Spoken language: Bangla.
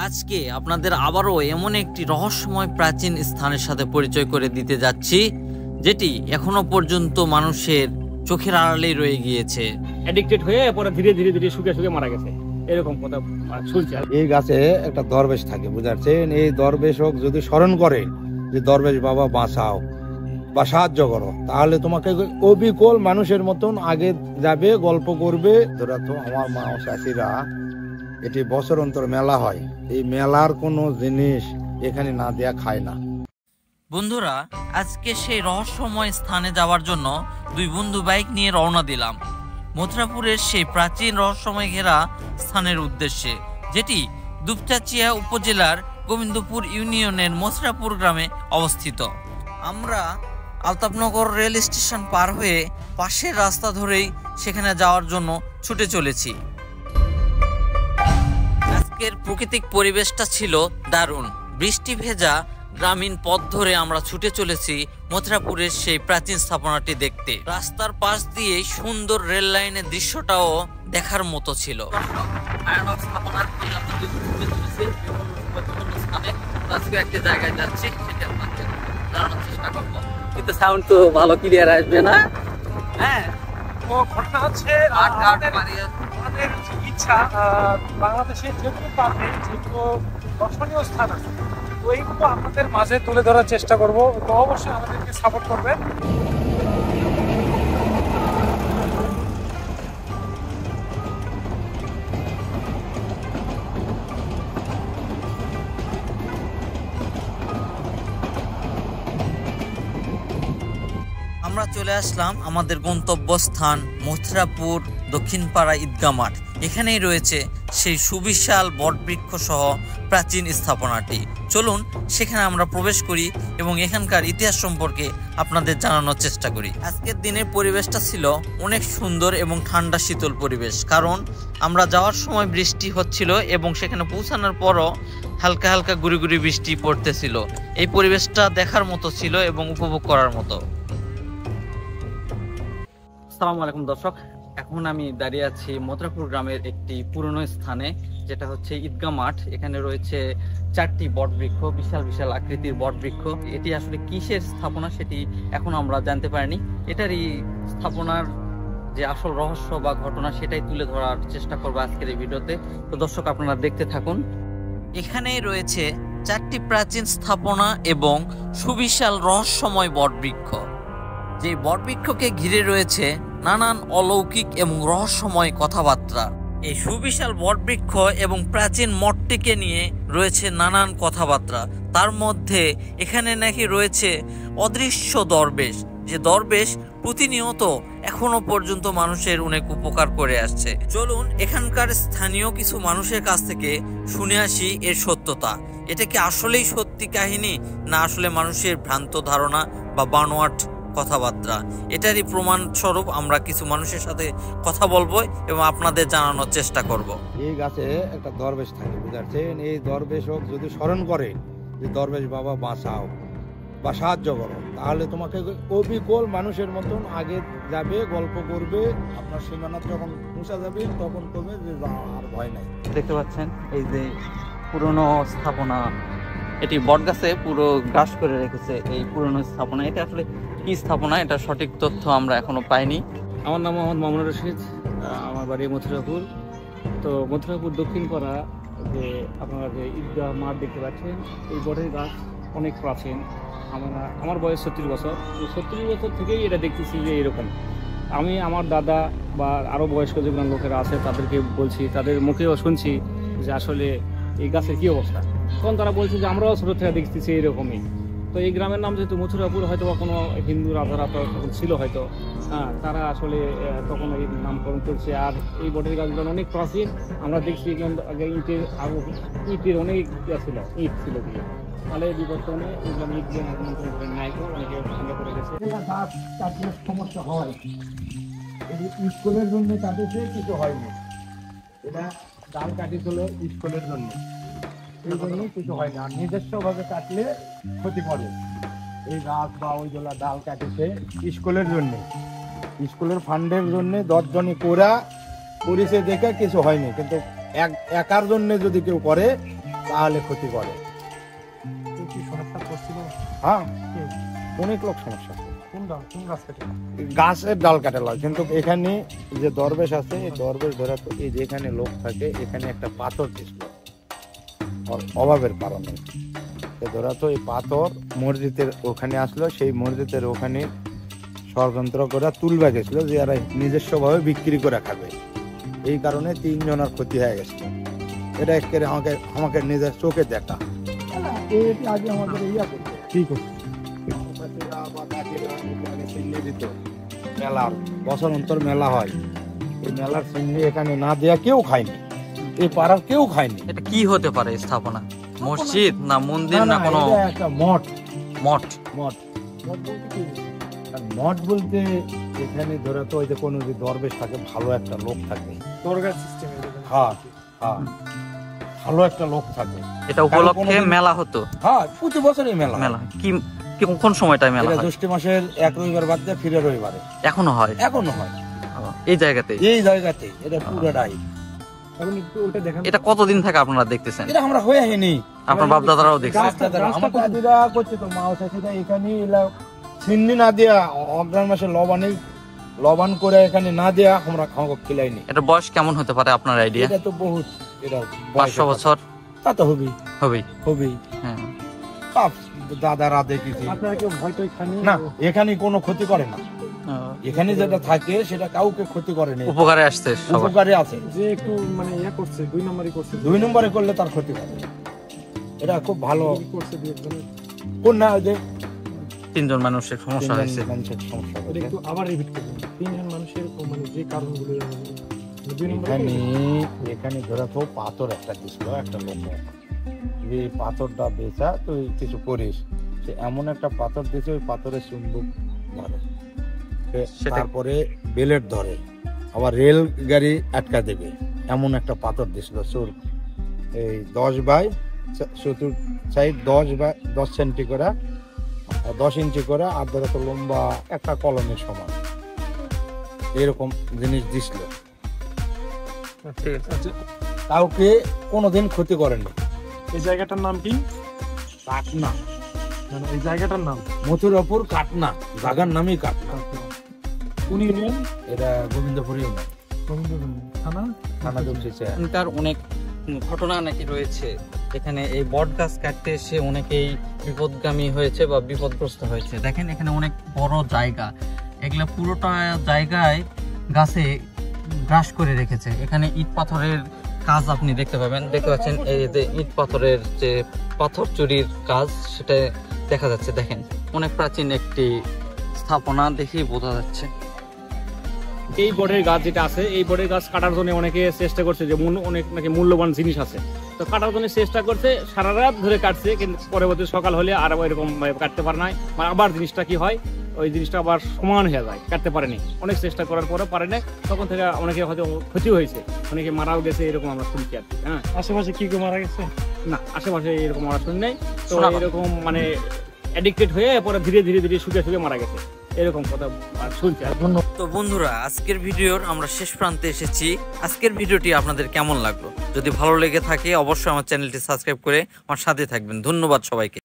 আজকে আপনাদের আবারও এমন একটি রহস্যময় প্রাচীন স্থানের সাথে পরিচয় করে দিতে যাচ্ছি, যেটি এখনো পর্যন্ত মানুষের চোখের আড়ালেই রয়ে গিয়েছে। অ্যাডিক্টেড হয়ে পরে ধীরে ধীরে ধীরে শুকে শুকে মারা গেছে, এরকম কথা শুনছি। এই গাছে একটা দরবেশ থাকে, বুঝাচ্ছেন? এই দরবেশক যদি স্মরণ করে যে দরবেশ বাবা বাঁচাও বা সাহায্য করো, তাহলে তোমাকে অবিকল মানুষের মতন আগে যাবে, গল্প করবে। ধরা তো আমার মা ও চাষিরা, এটি বছর অন্তর মেলা হয়, এই মেলার কোনো জিনিস এখানে না দেয়া খায় না। বন্ধুরা, আজকে সেই রহস্যময় স্থানে যাওয়ার জন্য দুই বন্ধু বাইক নিয়ে রওনা দিলাম মথুরাপুরের সেই প্রাচীন রহস্যময় ঘেরা স্থানের উদ্দেশ্যে, যেটি দুপচাচিয়া উপজেলার গোবিন্দপুর ইউনিয়নের মথুরাপুর গ্রামে অবস্থিত। আমরা আলতাফনগর রেল স্টেশন পার হয়ে পাশের রাস্তা ধরেই সেখানে যাওয়ার জন্য ছুটে চলেছি। আজকের প্রাকৃতিক পরিবেশটা ছিল দারুণ। বৃষ্টি ভেজা গ্রামীণ পথ ধরে আমরা ছুটে চলেছি মথুরাপুরের সেই প্রাচীন স্থাপনাটি দেখতে। রাস্তার পাশ দিয়ে সুন্দর রেল লাইনের দৃশ্যটাও দেখার মতো ছিল। একটা জায়গায় যাচ্ছি, সেটা জানার চেষ্টা করবো, কিন্তু সাউন্ড তো ভালো ক্লিয়ার আসবে না। হ্যাঁ, ঘটনা হচ্ছে আমাদের ইচ্ছা বাংলাদেশের যেগুলো পাবে, যেগুলো দর্শনীয় স্থান আছে, তো এইগুলো আপনাদের মাঝে তুলে ধরার চেষ্টা করব। তো অবশ্যই আমাদেরকে সাপোর্ট করবেন। আমরা চলে আসলাম আমাদের গন্তব্যস্থান মথুরাপুর দক্ষিণপাড়া ঈদগাহ মাঠ। এখানেই রয়েছে সেই সুবিশাল বটবৃক্ষ সহ প্রাচীন স্থাপনাটি। চলুন সেখানে আমরা প্রবেশ করি এবং এখানকার ইতিহাস সম্পর্কে আপনাদের জানানোর চেষ্টা করি। আজকের দিনের পরিবেশটা ছিল অনেক সুন্দর এবং ঠান্ডা শীতল পরিবেশ, কারণ আমরা যাওয়ার সময় বৃষ্টি হচ্ছিল এবং সেখানে পৌঁছানোর পরও হালকা হালকা গুড়ি গুড়ি বৃষ্টি পড়তেছিল। এই পরিবেশটা দেখার মতো ছিল এবং উপভোগ করার মতো। আসসালামু আলাইকুম দর্শক, এখন আমি দাঁড়িয়ে আছি মথুরাপুর গ্রামের একটি পুরনো স্থানে, যেটা হচ্ছে ঈদগাহ মাঠ। এখানে রয়েছে 4টি বটবৃক্ষ, বিশাল বিশাল আকৃতির বটবৃক্ষ। এটি আসলে কিসের স্থাপনা সেটি এখন আমরা জানতে পারিনি। এটারই স্থাপনার যে আসল রহস্য বা ঘটনা সেটাই তুলে ধরার চেষ্টা করবো আজকের এই ভিডিওতে। তো দর্শক, আপনারা দেখতে থাকুন। এখানেই রয়েছে 4টি প্রাচীন স্থাপনা এবং সুবিশাল রহস্যময় বটবৃক্ষ। যে বটবৃক্ষকে ঘিরে রয়েছে নানান অলৌকিক এবং রহস্যময় কথাবার্তা। এই সুবিশাল বটবৃক্ষ এবং প্রাচীন মঠটিকে নিয়ে রয়েছে নানান কথাবার্তা। তার মধ্যে এখানে নাকি রয়েছে অদৃশ্য দরবেশ, যে দরবেশ প্রতিনিয়ত এখনো পর্যন্ত মানুষের অনেক উপকার করে আসছে। চলুন এখানকার স্থানীয় কিছু মানুষের কাছ থেকে শুনে আসি এর সত্যতা। এটা কি আসলেই সত্যি কাহিনী, না আসলে মানুষের ভ্রান্ত ধারণা বা বানোয়াট কথাবার্তা? এটারই প্রমাণ স্বরূপ আমরা কিছু মানুষের সাথে কথা বলবো এবং আপনাদের জানানোর চেষ্টা করব। এই গাছে একটা দরবেশ থাকে, বুঝাচ্ছেন? এই দরবেশক যদি স্মরণ করে যে দরবেশ বাবা বাঁচাও বা সাহায্য করো, তাহলে তোমাকে অবিকল মানুষের মতন আগে যাবে, গল্প করবে। আপনার সীমানা যখন পৌঁছা যাবে তখন করবে যে আর ভয় নাই। দেখতে পাচ্ছেন এই যে পুরনো স্থাপনা, এটি বটগাছে পুরো গ্রাস করে রেখেছে এই পুরনো স্থাপনা। এটা আসলে কি স্থাপনা, এটা সঠিক তথ্য আমরা এখনো পাইনি। আমার নাম মোহাম্মদ মামুনুর রশিদ, আমার বাড়ি মথুরাপুর। তো মথুরাপুর দক্ষিণপাড়া যে আপনারা যে ঈদগাহ মাঠ দেখতে পাচ্ছেন, এই বটের গাছ অনেক প্রাচীন। আমার বয়স 36 বছর। 36 বছর থেকেই এটা দেখতেছি যে এরকম। আমি আমার দাদা বা আরও বয়স্ক যেগুলো লোকেরা আছে তাদেরকে বলছি, তাদের মুখেও শুনছি যে আসলে এই গাছের কী অবস্থা। তখন তারা বলছে যে আমরাও ছোটো থেকে দেখতেছি এরকমই। তো এই গ্রামের নাম যেহেতু মথুরাপুর, হয়তো বা কোনো হিন্দু রাজারা তখন ছিল হয়তো, হ্যাঁ, তারা আসলে তখন এই নামকরণ করছে। আর এই বটের গাছগুলো অনেক প্রাচীন। আমরা দেখছি আগে ইটের অনেক ছিল, ইট ছিল দিয়ে, তাহলে বিবর্তনে এগুলো ইট দিয়ে নামকরণ করে নাই, অনেকে ভেঙে পড়ে গেছে। গাছ কাটলে সমস্যা হয়, স্কুলের জন্য কাটেছে, কিছু হয়নি। এটা ডাল কাটিছিল স্কুলের জন্য, এই জন্য কিছু হয় না। আর নিজস্বভাবে কাটলে ক্ষতি করে। এই গাছ বা ওইগুলা ডাল কাটিছে স্কুলের জন্য, স্কুলের ফান্ডের জন্য 10 জনই করেছে, দেখে কিছু হয়নি। কিন্তু একার জন্য যদি কেউ করে তাহলে ক্ষতি করে। হ্যাঁ, অনেক লোক সমস্যা, গাছের ডাল কাটা লাগে। কিন্তু এখানে যে দরবেশ আছে, এই দরবেশ ধরা তো এই যে এখানে লোক থাকে, এখানে একটা পাথর দিছিল অভাবের কারণে, ধরা তো এই পাথর মসজিদের ওখানে আসলো, সেই মসজিদের ওখানে ষড়যন্ত্র করে তুলবা গেছিল যে এরা নিজস্ব ভাবে বিক্রি করে খাবে। এই কারণে 3 জনের ক্ষতি হয়ে গেছিল। এটা একেবারে আমাকে নিজের চোখে দেখা। আগে আমাদের ঠিক মেলার বছর অন্তর মেলা হয়, এই মেলার চিহ্ন এখানে না দেয়া কেউ খায়নি, এই পাড়ার কেউ খায়নি। এটা কি হতে পারে স্থাপনা? মসজিদ না মন্দির না কোনো একটা মঠ? মঠ। মঠ মঠ বলতে এখানে ধরে তো ওই যে কোনো যে দরবেশ থাকে, ভালো একটা লোক থাকে, হ্যাঁ হ্যাঁ, ভালো একটা লোক থাকে। এটা উপলক্ষে মেলা হতো? হ্যাঁ, প্রতি বছরই মেলা। মেলা কি কোন সময়টায় মেলা হয়? জ্যৈষ্ঠ মাসের 1 রবিবার বাদ দিয়ে ফিরে রবিবারে এখনো হয়? এখনো হয় এই জায়গাতে? এই জায়গাতে এটা পুরোটাই। এটা কতদিন থেকে আপনারা দেখতেছেন? এটা আমরা হয়ে হয়নি, আপনার বাপ দাদারাও দেখছে? আমার দাদিরা করছে তো, মা চাচিরা এখানে চিন্নি না দেয়া অগ্রহণ মাসে লবণ করে এখানে না দেয়া আমরা খাওয়া খিলাইনি। এটা বয়স কেমন হতে পারে আপনার আইডিয়া? এটা তো বহুত, এটা 500 বছর তা তো হবেই হবেই। হ্যাঁ, দাদারা দেখেছি। না, এখানে কোনো ক্ষতি করে না, এখানে যেটা থাকে সেটা কাউকে ক্ষতি করে না, উপকারে আসছে, উপকারে আছে। যে একটু মানে ইয়া করছে, 2 নম্বরই করছে, 2 নম্বরে করলে তার ক্ষতি করে। এটা খুব ভালো করছে। কোন না যে 3 জন মানুষের সমস্যা হয়েছে, এটা একটু আবার রিপিট করুন। 3 জন মানুষের মানে যে কারণগুলো এখানে ধরা তো পাথর একটা দিছিল একটা লোক, যে পাথরটা বেচা তুই কিছু করিস, সে এমন একটা পাথর দিয়েছে, ওই পাথরের চুম্বক ধরে, তারপরে বেলেট ধরে, আবার রেল গাড়ি আটকা দেবে, এমন একটা পাথর দিছিল। চোর এই 10 বাই চতুর সাইড 10 সেন্টি করে, 10 ইঞ্চি করে, আর ধরে তো লম্বা একটা কলমের সমান, এরকম জিনিস দিছিল। কাউকে কোনোদিন ক্ষতি করেনি। এই জায়গাটার নাম কি? কাটনা। এই জায়গাটার নাম মথুরাপুর কাটনা, জায়গার নামই কাটনা। কোন ইউনিয়ন? এটা গোবিন্দপুর ইউনিয়ন, থানা জলসিচা। এখানকার অনেক ঘটনা নাকি রয়েছে, এখানে এই বট গাছ কাটতে এসে অনেকেই বিপদগামী হয়েছে বা বিপদগ্রস্ত হয়েছে। দেখেন এখানে অনেক বড় জায়গা, এগুলা পুরোটা জায়গায় গাছে গ্রাস করে রেখেছে। এখানে ইট পাথরের কাজ আপনি দেখতে পাবেন, দেখতে পাচ্ছেন এই যে ইট পাথরের যে পাথর চুরির কাজ, সেটা দেখা যাচ্ছে। দেখেন অনেক প্রাচীন একটি স্থাপনা, দেখেই বোঝা যাচ্ছে। এই বটের গাছ যেটা আছে, এই বটের গাছ কাটার জন্য অনেকে চেষ্টা করছে, যে অনেক নাকি মূল্যবান জিনিস আছে, তো কাটার জন্য চেষ্টা করছে, সারা রাত ধরে কাটছে, কিন্তু পরবর্তী সকাল হলে আর এরকম কাটতে পারে না, মানে আবার জিনিসটা কি হয়, ওই জিনিসটা আবার সমান হয়ে যায়, কাটতে পারেনি, অনেক চেষ্টা করার পরে পারে না, তখন থেকে অনেকে হয়তো ক্ষতি হয়েছে, অনেকে মারাও গেছে, এরকম আমরা শুনছি আর কি। হ্যাঁ, আশেপাশে কি কেউ মারা গেছে? না, আশেপাশে এরকম মারা শুনি নাই। তো এরকম মানে অ্যাডিক্টেড হয়ে পরে ধীরে ধীরে ধীরে শুকিয়ে মারা গেছে, এরকম কথা শুনছি। তো বন্ধুরা, আজকের ভিডিওর আমরা শেষ প্রান্তে এসেছি। আজকের ভিডিওটি আপনাদের কেমন লাগলো? যদি ভালো লেগে থাকে অবশ্যই আমার চ্যানেলটি সাবস্ক্রাইব করে আমার সাথে থাকবেন। ধন্যবাদ সবাইকে।